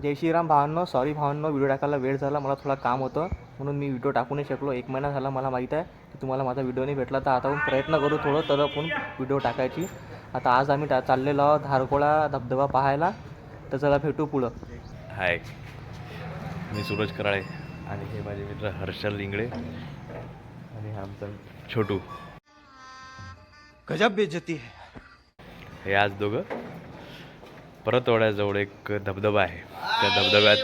जय श्रीराम भावांनो, सॉरी भावांनो, व्हिडिओ टाकायला वेळ झाला, मला थोडा काम होतं म्हणून मी व्हिडिओ टाकू नाही शकलो. 1 महिना झाला. मला माहीत आहे की तुम्हाला माझा व्हिडिओ नाही भेटला, तर आता आपण प्रयत्न करू थोडं तर आपण व्हिडिओ टाकायची. आता आज आम्ही चाललेलो आहोत धारकोळा धबधबा पाहायला, तर चला भेटू पुढं. हाय, मी सूरज कराळे आणि हे माझे मित्र हर्षल इंगळे आणि आमचा छोटू. गजब बेइज्जती है. हे आज दोघं परतवाड्याजवळ एक धबधबा आहे, त्या धबधब्यात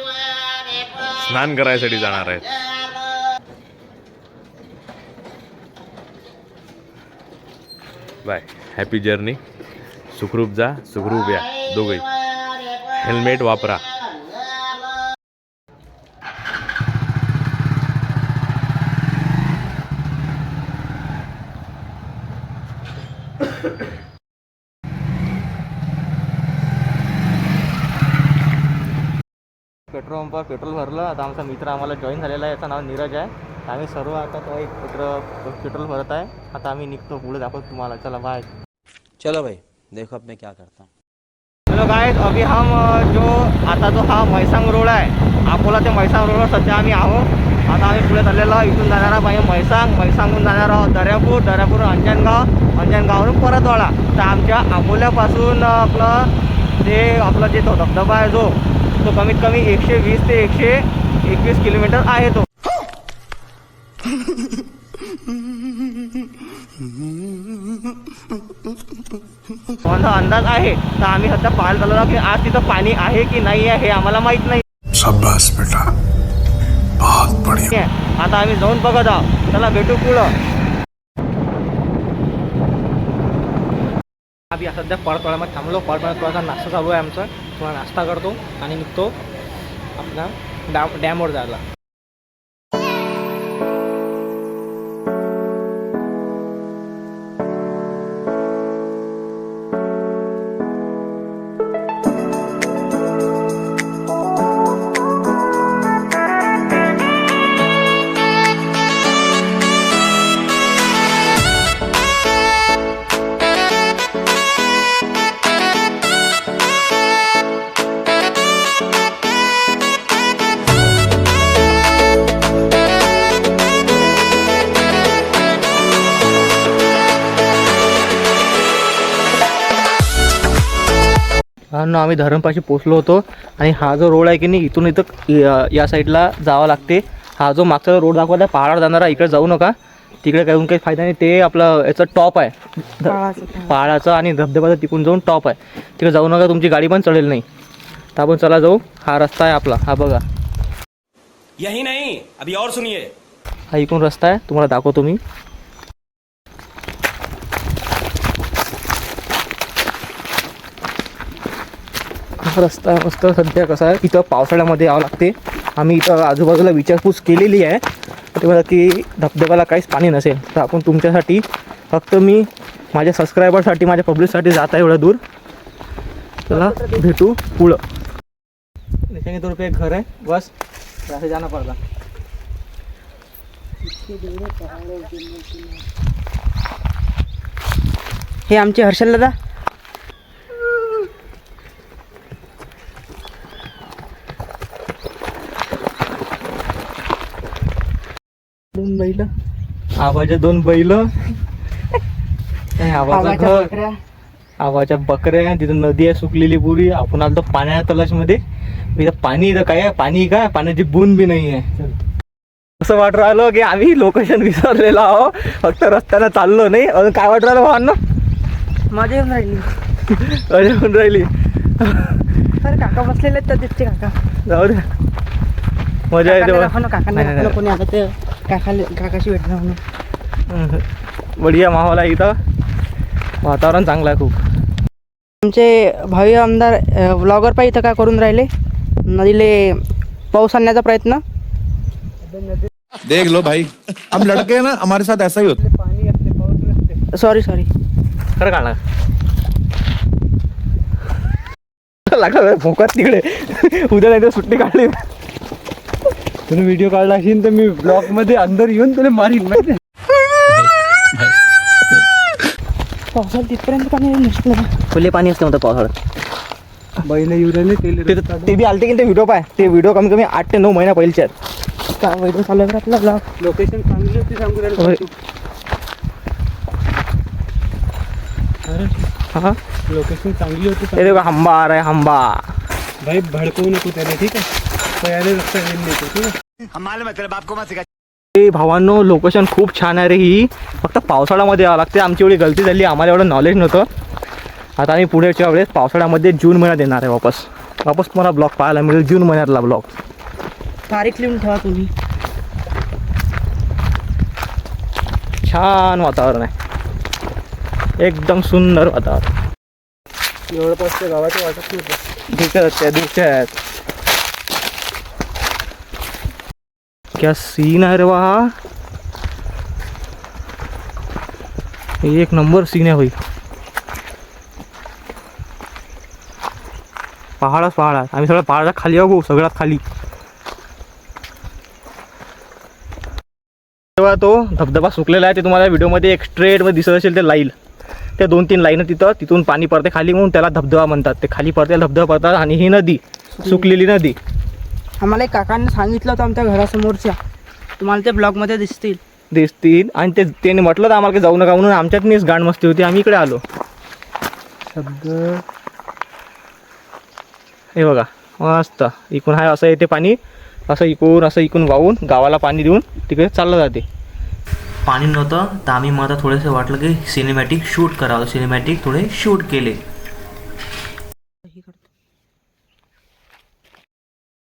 स्नान करायसाठी जाणार आहेत. Bye, happy journey. सुखरूप जा, सुखरूप या दोघंही. हेल्मेट वापरा. पेट्रोल पंपावर पेट्रोल भरलं. आता आमचा मित्र आम्हाला जॉईन झालेला आहे, याचं नाव नीरज आहे. आम्ही सर्व आता तो एक मित्र पेट्रोल भरत आहे. आता आम्ही निघतो, पुढे दाखवतो तुम्हाला. चला बाय. चलो भाई, देखो अब मैं क्या करता हूँ. हेलो गाइस, अभी हम जो हा मैसांग रोड आहे, अकोला ते मैसांग रोडवर सध्या आम्ही आहोत. आता आम्ही पुढे चाललेलो आहोत. इथून जाणार आहोत मैसांगहून जाणार आहोत दर्यापूर अंजनगाववरून परतवाडा. तर आमच्या अकोल्यापासून आपला जे तो धबधबा आहे जो तो कमीत कमी 120 ते 121 किलोमीटर आहे तो. माझा अंदाज आहे. तर आम्ही सध्या पाहायला चाललो की आज तिथं पाणी आहे की नाही आहे हे आम्हाला माहित नाही. शाबाश बेटा, बहुत बढ़िया. आता आम्ही जाऊन बघत आहोत. चला भेटू पुढं. आम्ही सध्या परतवाड्यामध्ये थांबलो. परतवाड्यात थोडासा नाश्ता चालू आहे आमचा. थोडा नाश्ता करतो आणि निघतो आपला डॅमवर जायला. आम्ही धरणपाशी पोचलो होतो आणि हा जो रोड आहे की नाही, इथून इथं या साईडला जावं लागते. हा जो मागचा रोड दाखवला आहे पहाडावर जाणारा, इकडे जाऊ नका. तिकडे काही फायदा नाही. ते आपलं याचं टॉप आहे पहाडाचं आणि धबधब्याचं तिकडून जाऊन टॉप आहे, तिकडे जाऊ नका, तुमची गाडी पण चढेल नाही. तर आपण चला जाऊ. हा रस्ता आहे आपला, हा बघा. यही नहीं, अभी और सुनिए. हा इकडून रस्ता आहे, तुम्हाला दाखवतो मी. रस्ता मस्त. सध्या कसं आहे, इथं पावसाळ्यामध्ये यावं लागते. आम्ही इथं आजूबाजूला विचारपूस केलेली आहे, ते मला की धबधब्याला काहीच पाणी नसेल. तर आपण तुमच्यासाठी फक्त मी माझ्या सबस्क्रायबरसाठी, माझ्या पब्लिकसाठी जात आहे एवढं दूर. चला भेटू पुढं. निशाने तो रुपये घर आहे बस, ऐसे जाना पडला. हे आमचे हर्षल दादा. दोन बैल, आवाच्या 2 बैल, आवाच्या बकऱ्या. तिथं नदी आहे सुकलेली पुरी. आपण आलो पाण्या तलाशमध्ये. इथं पाणी, इथं काय आहे, पाणी काय, पाण्याची बूंद बी नाही आहे. असं वाटत राहिलं की आम्ही लोकेशन विसरलेलो आहो, फक्त रस्त्यानं चाललो नाही. अजून काय वाटत राहिलं भावांनो? मजा येऊन राहिली. अरे होऊन राहिली. अरे काका बसलेले आहेत तर तिथे. काका जाऊ दे, मजा येते. काका कोणी आता ते काकाशी भेटणार म्हणून. बढिया माहोल आहे इथं, वातावरण चांगलं आहे खूप. आमचे भावी आमदार व्लॉगर पाहिजे इथं काय करून राहिले, नदीले पाऊस आणण्याचा प्रयत्न. देख लो भाई, हम लड़के हैं ना, हमारे साथ ऐसा ही होता. सॉरी खरं काढला लागला भोकात तिकडे. उद्या नाही तर सुट्टी काढली. तुम्ही व्हिडिओ काढला असेल तर मी ब्लॉग मध्ये अंदर येऊन तुला मारीन माहिती. पावसाळ्यात तिथपर्यंत पाणी नसतं. फुले पाणी असते म्हणतात पावसाळ्यात. बैल युराने ते बी आलते की ते व्हिडिओ पाय, ते व्हिडिओ कमी कमी 8 ते 9 महिना पहिलेचे आहेत. काय व्हिडिओ चालू आहे आपला ब्लॉग. लोकेशन चांगली होती सांगू राहिलो. हां लोकेशन चांगली होती. ते देखो हंबा आ रहा है हंबा. भाई भडकवू नको त्याला, ठीक आहे. पयाने रस्ता येईल नाही, ठीक आहे. ए भावांनो, लोकेशन खूप छान आहे रे ही. फक्त पावसाळ्यामध्ये यावं लागते. आमची एवढी गलती झाली, आम्हाला एवढं नॉलेज नव्हतं. आता आम्ही पुढेच्या वेळेस पावसाळ्यामध्ये जून महिन्यात येणार आहे. वापस तुम्हाला ब्लॉग पाहायला मिळेल जून महिन्यातला ब्लॉग. तारीख लिहून ठेवा तुम्ही. छान वातावरण आहे, एकदम सुंदर वातावरण. जवळपासच्या गावाचे वाटत नव्हतं. दिसत आहेत. क्या सीन आहे रे वा, एक नंबर सीन आहे भाई. पहाडच आम्ही सगळं पहाडाच्या खाली आहो, सगळ्यात खाली. तेव्हा तो धबधबा सुकलेला आहे, ते तुम्हाला व्हिडिओमध्ये एक स्ट्रेटमध्ये दिसत असेल ते लाईल. त्या 2-3 लाईन तिथून पाणी पडते खाली, म्हणून त्याला धबधबा म्हणतात. ते खाली पडते धबधबा पडतात. आणि ही नदी, सुकलेली नदी. आम्हाला एक काकांनी सांगितलं होतं आमच्या घरासमोरच्या, तुम्हाला ते ब्लॉगमध्ये दिसतील. आणि त्याने म्हटलं तर आम्हाला जाऊ नका म्हणून, आमच्यातनीच गांड मस्ती होती, आम्ही इकडे आलो. शब्द हे बघा मस्त इकून आहे, असं येते पाणी, असं इकून वाहून गावाला पाणी देऊन तिकडे चाललं जाते. पाणी नव्हतं तर आम्ही मग आता थोडंसं वाटलं की सिनेमॅटिक शूट करावं. सिनेमॅटिक थोडे शूट केले.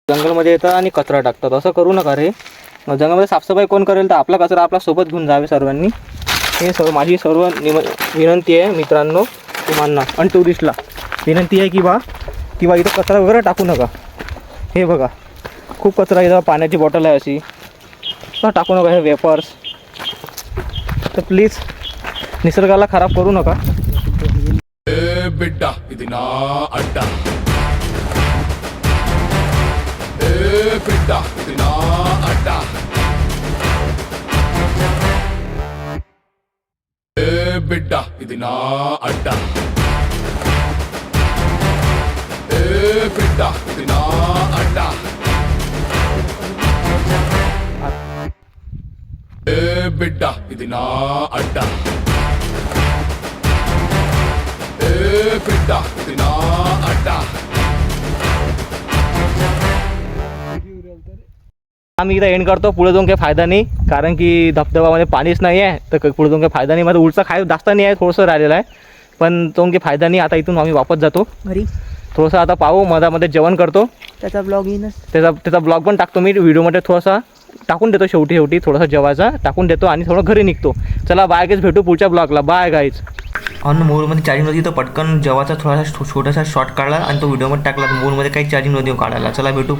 जंगलमध्ये येतात आणि कचरा टाकतात, असं करू नका रे. जंगलमध्ये साफसफाई कोण करेल, तर आपला कचरा आपला सोबत घेऊन जावे सर्वांनी. हे माझी सर्व विनंती आहे मित्रांनो, तुम्हाला आणि टुरिस्टला विनंती आहे की बा इथं कचरा वगैरे टाकू नका. हे बघा खूप कचरा इथं, पाण्याची बॉटल आहे अशी, तर टाकू नका. हे वेपर्स, तर प्लीज निसर्गाला खराब करू नका. बिड्डा इतना अड्डा, बिड्डा इतना अड्डा, बिड्डा इतना अड्डा, बिड्डा इतना अड्डा, बिड्डा इतना अड्डा, बिड्डा इतना अड्डा. आम्ही इथं एंड करतो. पुढे जाऊन काही फायदा नाही, कारण की धबधबामध्ये पाणीच नाही आहे, तर पुढे जाऊन काही फायदा नाही. माझं उलचा जास्त नाही आहे, थोडंसं राहिलेलं आहे, पण तो काही फायदा नाही. आता इथून आम्ही वापस जातो घरी. थोडंसं आता पाहू, मधामध्ये जेवण करतो, त्याचा ब्लॉग येईनच. त्याचा ब्लॉग पण टाकतो मी व्हिडिओमध्ये. थोडासा टाकून देतो शेवटी थोडासा जेवायचा टाकून देतो आणि थोडं घरी निघतो. चला बाय गाईज, भेटू पुढच्या ब्लॉगला. Bye guys. आणि मोरमध्ये चार्जिंग नव्हती तर पटकन जेवाचा थोडासा छोटासा शॉट काढला आणि तो व्हिडिओमध्ये टाकला. मोरमध्ये काही चार्जिंग नव्हती काढायला. चला भेटू